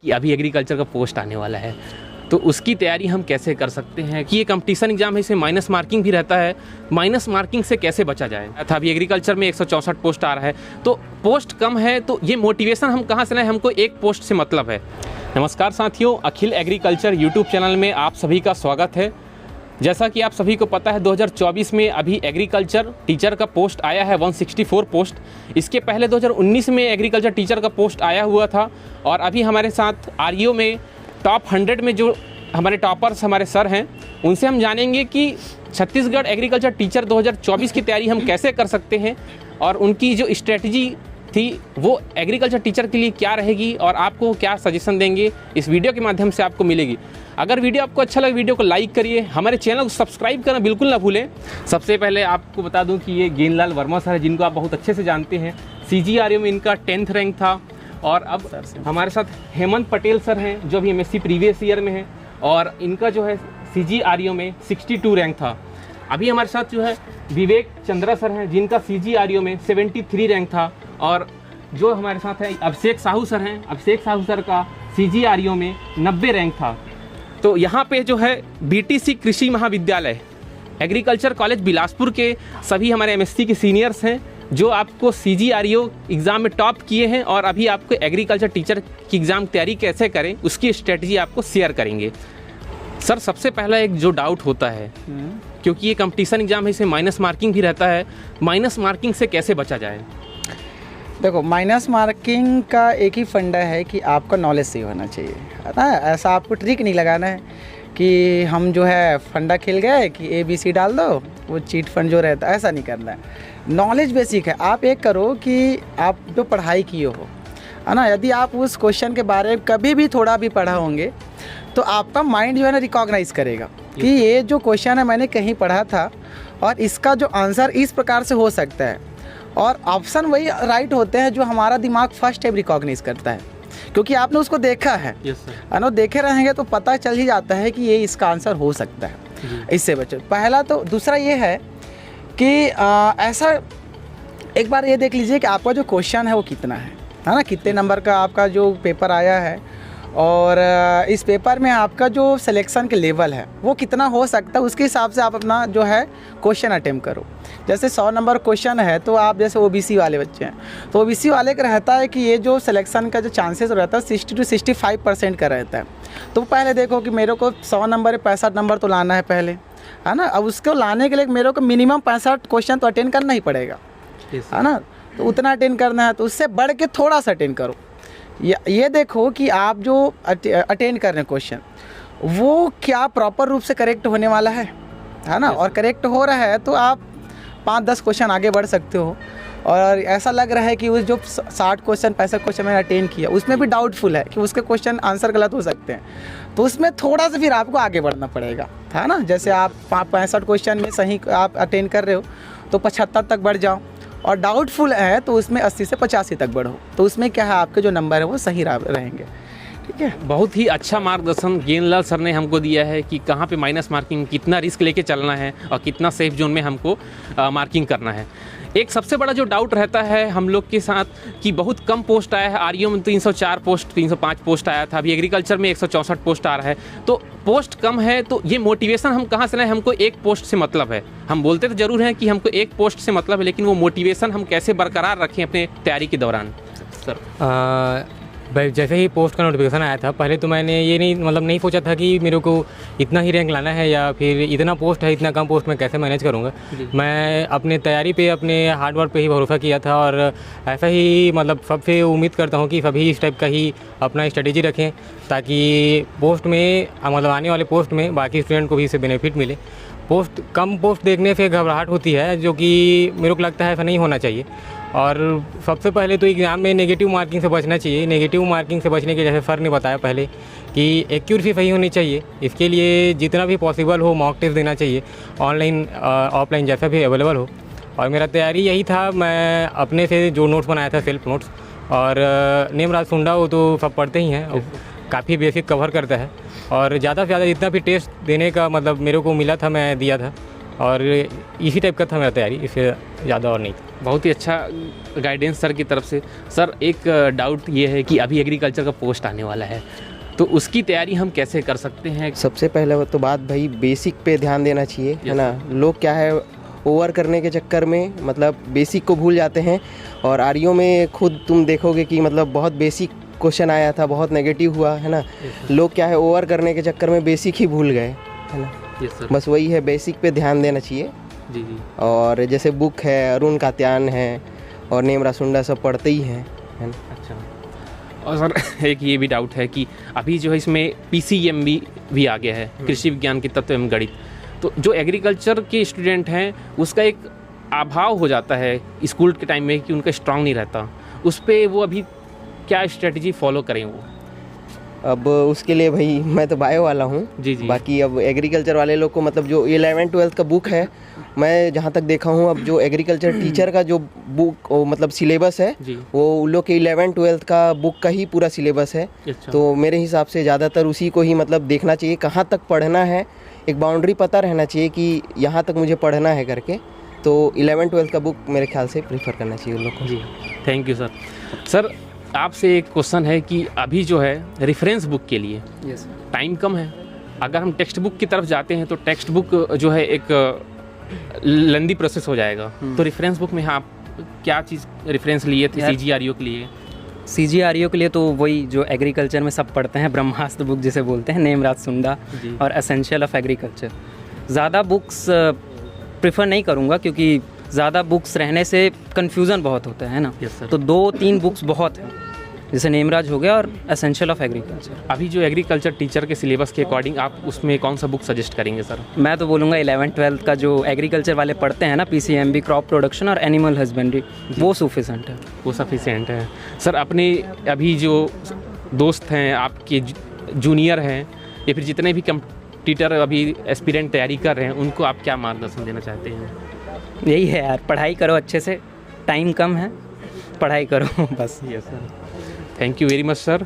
कि अभी एग्रीकल्चर का पोस्ट आने वाला है, तो उसकी तैयारी हम कैसे कर सकते हैं कि ये कंपटीशन एग्जाम है, इसमें माइनस मार्किंग भी रहता है। माइनस मार्किंग से कैसे बचा जाए था। अभी एग्रीकल्चर में 164 पोस्ट आ रहा है, तो पोस्ट कम है, तो ये मोटिवेशन हम कहाँ से लाएं, हमको एक पोस्ट से मतलब है। नमस्कार साथियों, अखिल एग्रीकल्चर यूट्यूब चैनल में आप सभी का स्वागत है। जैसा कि आप सभी को पता है 2024 में अभी एग्रीकल्चर टीचर का पोस्ट आया है 164 पोस्ट। इसके पहले 2019 में एग्रीकल्चर टीचर का पोस्ट आया हुआ था। और अभी हमारे साथ आरईओ में टॉप 100 में जो हमारे टॉपर्स हमारे सर हैं, उनसे हम जानेंगे कि छत्तीसगढ़ एग्रीकल्चर टीचर 2024 की तैयारी हम कैसे कर सकते हैं और उनकी जो स्ट्रेटजी थी वो एग्रीकल्चर टीचर के लिए क्या रहेगी और आपको क्या सजेशन देंगे, इस वीडियो के माध्यम से आपको मिलेगी। अगर वीडियो आपको अच्छा लगे वीडियो को लाइक करिए, हमारे चैनल को सब्सक्राइब करना बिल्कुल ना भूलें। सबसे पहले आपको बता दूं कि ये गेंदलाल वर्मा सर है, जिनको आप बहुत अच्छे से जानते हैं। CGRU में इनका 10th रैंक था। और अब हमारे साथ हेमंत पटेल सर हैं, जो अभी MSc प्रीवियस ईयर में हैं, और इनका जो है CGRU में 62 रैंक था। अभी हमारे साथ जो है विवेक चंद्रा सर हैं, जिनका CGRU में 73 रैंक था। और जो हमारे साथ है अभिषेक साहू सर हैं, अभिषेक साहू सर का CGRU में 90 रैंक था। तो यहाँ पे जो है BTC कृषि महाविद्यालय एग्रीकल्चर कॉलेज बिलासपुर के सभी हमारे MSc के सीनियर्स हैं, जो आपको CGRU एग्ज़ाम में टॉप किए हैं और अभी आपको एग्रीकल्चर टीचर की एग्ज़ाम तैयारी कैसे करें उसकी स्ट्रेटजी आपको शेयर करेंगे। सर, सबसे पहला एक जो डाउट होता है, क्योंकि ये कंपटीशन एग्ज़ाम है, इसमें माइनस मार्किंग भी रहता है, माइनस मार्किंग से कैसे बचा जाए? देखो, माइनस मार्किंग का एक ही फंडा है कि आपका नॉलेज सही होना चाहिए, है ना। ऐसा आपको ट्रिक नहीं लगाना है कि हम जो है फंडा खेल गए कि ABC डाल दो, वो चीट फंड जो रहता है, ऐसा नहीं करना है। नॉलेज बेसिक है। आप एक करो कि आप जो पढ़ाई किए हो, है ना, यदि आप उस क्वेश्चन के बारे में कभी भी थोड़ा भी पढ़ा होंगे तो आपका माइंड जो है ना रिकॉग्नाइज करेगा कि ये जो क्वेश्चन है मैंने कहीं पढ़ा था और इसका जो आंसर इस प्रकार से हो सकता है। और ऑप्शन वही राइट होते हैं जो हमारा दिमाग फर्स्ट टाइम रिकॉग्नाइज करता है, क्योंकि आपने उसको देखा है। है ना, देखे रहेंगे तो पता चल ही जाता है कि ये इसका आंसर हो सकता है। इससे बचो। पहला तो दूसरा ये है कि ऐसा एक बार ये देख लीजिए कि आपका जो क्वेश्चन है वो कितना है ना, कितने नंबर का आपका जो पेपर आया है, और इस पेपर में आपका जो सिलेक्शन के लेवल है वो कितना हो सकता है, उसके हिसाब से आप अपना जो है क्वेश्चन अटेम्प्ट करो। जैसे 100 नंबर क्वेश्चन है तो आप जैसे OBC वाले बच्चे हैं तो OBC वाले का रहता है कि ये जो सिलेक्शन का जो चांसेस रहता है 60 से 65% का रहता है। तो पहले देखो कि मेरे को 100 नंबर 65 नंबर तो लाना है पहले, है ना। अब उसको लाने के लिए मेरे को मिनिमम 65 क्वेश्चन तो अटेंड करना ही पड़ेगा, है ना। तो उतना अटेंड करना है, तो उससे बढ़ के थोड़ा सा अटेंड करो। ये देखो कि आप जो अटेंड कर रहे हैं क्वेश्चन वो क्या प्रॉपर रूप से करेक्ट होने वाला है ना। और करेक्ट हो रहा है तो आप 5-10 क्वेश्चन आगे बढ़ सकते हो। और ऐसा लग रहा है कि उस जो 60 क्वेश्चन 65 क्वेश्चन मैंने अटेंड किया उसमें भी डाउटफुल है कि उसके क्वेश्चन आंसर गलत हो सकते हैं, तो उसमें थोड़ा सा फिर आपको आगे बढ़ना पड़ेगा, है ना। जैसे आप 65 क्वेश्चन में सही आप अटेंड कर रहे हो तो 75 तक बढ़ जाओ, और डाउटफुल है तो उसमें 80 से 85 तक बढ़ो, तो उसमें क्या है आपके जो नंबर है वो सही रहेंगे। ठीक है, बहुत ही अच्छा मार्गदर्शन गेंदलाल सर ने हमको दिया है कि कहाँ पे माइनस मार्किंग, कितना रिस्क लेके चलना है और कितना सेफ जोन में हमको मार्किंग करना है। एक सबसे बड़ा जो डाउट रहता है हम लोग के साथ कि बहुत कम पोस्ट आया है। आरईओ में 304 पोस्ट 305 पोस्ट आया था, अभी एग्रीकल्चर में 164 पोस्ट आ रहा है। तो पोस्ट कम है, तो ये मोटिवेशन हम कहाँ से लाएं, हमको एक पोस्ट से मतलब है। हम बोलते तो ज़रूर हैं कि हमको एक पोस्ट से मतलब है, लेकिन वो मोटिवेशन हम कैसे बरकरार रखें अपने तैयारी के दौरान? सर, भाई जैसे ही पोस्ट का नोटिफिकेशन आया था, पहले तो मैंने ये नहीं सोचा था कि मेरे को इतना ही रैंक लाना है या फिर इतना पोस्ट है, इतना कम पोस्ट में कैसे मैनेज करूँगा। मैं अपने तैयारी पे, अपने हार्ड वर्क पे ही भरोसा किया था, और ऐसा ही सबसे उम्मीद करता हूँ कि सभी इस टाइप का ही अपना स्ट्रेटेजी रखें, ताकि पोस्ट में आने वाले पोस्ट में बाकी स्टूडेंट को भी इससे बेनिफिट मिले। कम पोस्ट देखने से घबराहट होती है, जो कि मेरे को लगता है ऐसा नहीं होना चाहिए। और सबसे पहले तो एग्ज़ाम में नेगेटिव मार्किंग से बचना चाहिए। नेगेटिव मार्किंग से बचने के, जैसे सर ने बताया पहले, कि एक्यूरेसी सही होनी चाहिए। इसके लिए जितना भी पॉसिबल हो मॉक टेस्ट देना चाहिए, ऑनलाइन ऑफलाइन जैसा भी अवेलेबल हो। और मेरा तैयारी यही था, मैं अपने से जो नोट्स बनाया था, सेल्फ नोट्स, और नेमराज सुंडा वो तो सब पढ़ते ही हैं, काफ़ी बेसिक कवर करता है। और ज़्यादा से ज़्यादा जितना भी टेस्ट देने का मेरे को मिला था मैं दिया था। और इसी टाइप का था मेरा तैयारी, इससे ज़्यादा और नहीं था। बहुत ही अच्छा गाइडेंस सर की तरफ से। सर एक डाउट ये है कि अभी एग्रीकल्चर का पोस्ट आने वाला है, तो उसकी तैयारी हम कैसे कर सकते हैं? सबसे पहले तो बात भाई बेसिक पे ध्यान देना चाहिए, है ना। लोग क्या है ओवर करने के चक्कर में मतलब बेसिक को भूल जाते हैं, और आरईओ में खुद तुम देखोगे कि मतलब बहुत बेसिक क्वेश्चन आया था, बहुत नेगेटिव हुआ, है ना। लोग क्या है ओवर करने के चक्कर में बेसिक ही भूल गए, है ना। सर बस वही है, बेसिक पे ध्यान देना चाहिए। जी जी। और जैसे बुक है, अरुण कात्यायन है और नेम रासुंडा सब पढ़ते ही हैं, है ना। अच्छा, और सर एक ये भी डाउट है कि अभी जो है इसमें PCMB भी आ गया है, कृषि विज्ञान के तत्व एवं गणित, तो जो एग्रीकल्चर के स्टूडेंट हैं उसका एक अभाव हो जाता है स्कूल के टाइम में कि उनका स्ट्रांग नहीं रहता, उस पर वो अभी क्या स्ट्रेटजी फॉलो करें वो? अब उसके लिए भाई मैं तो बायो वाला हूँ जी जी। बाकी अब एग्रीकल्चर वाले लोग को मतलब जो 11th-12th का बुक है, मैं जहाँ तक देखा हूँ अब जो एग्रीकल्चर टीचर का जो बुक मतलब सिलेबस है जी। वो उन लोग के 11th-12th का बुक का ही पूरा सिलेबस है। अच्छा। तो मेरे हिसाब से ज़्यादातर उसी को ही मतलब देखना चाहिए, कहाँ तक पढ़ना है, एक बाउंड्री पता रहना चाहिए कि यहाँ तक मुझे पढ़ना है करके। तो 11th-12th का बुक मेरे ख्याल से प्रीफर करना चाहिए उन लोग को। जी, थैंक यू सर। सर आपसे एक क्वेश्चन है कि अभी जो है रेफरेंस बुक के लिए टाइम कम है, अगर हम टेक्स्ट बुक की तरफ जाते हैं तो टेक्स्ट बुक जो है एक लंबी प्रोसेस हो जाएगा, तो रेफरेंस बुक में आप क्या चीज़ रेफरेंस लिए थे CGREO के लिए? CGREO के लिए तो वही जो एग्रीकल्चर में सब पढ़ते हैं, ब्रह्मास्त्र बुक जिसे बोलते हैं, नेम रासुंडा जी। और एसेंशियल ऑफ एग्रीकल्चर। ज़्यादा बुक्स प्रेफर नहीं करूँगा क्योंकि ज़्यादा बुक्स रहने से कन्फ्यूज़न बहुत होता है ना। Yes, sir। तो 2-3 बुक्स बहुत हैं, जैसे नेमराज हो गया और एसेंशियल ऑफ एग्रीकल्चर। अभी जो एग्रीकल्चर टीचर के सिलेबस के अकॉर्डिंग आप उसमें कौन सा बुक सजेस्ट करेंगे सर? मैं तो बोलूँगा 11th-12th का जो एग्रीकल्चर वाले पढ़ते हैं ना, PCMB, क्रॉप प्रोडक्शन और एनिमल हस्बेंड्री, वो सफिशेंट है। वो सफिशिएंट है। सर अपने अभी जो दोस्त हैं आपके जूनियर हैं या फिर जितने भी कंपटीटर अभी एस्पिरेंट तैयारी कर रहे हैं, उनको आप क्या मार्गदर्शन देना चाहते हैं? यही है यार, पढ़ाई करो अच्छे से, टाइम कम है, पढ़ाई करो बस। Yes sir, thank you very much sir.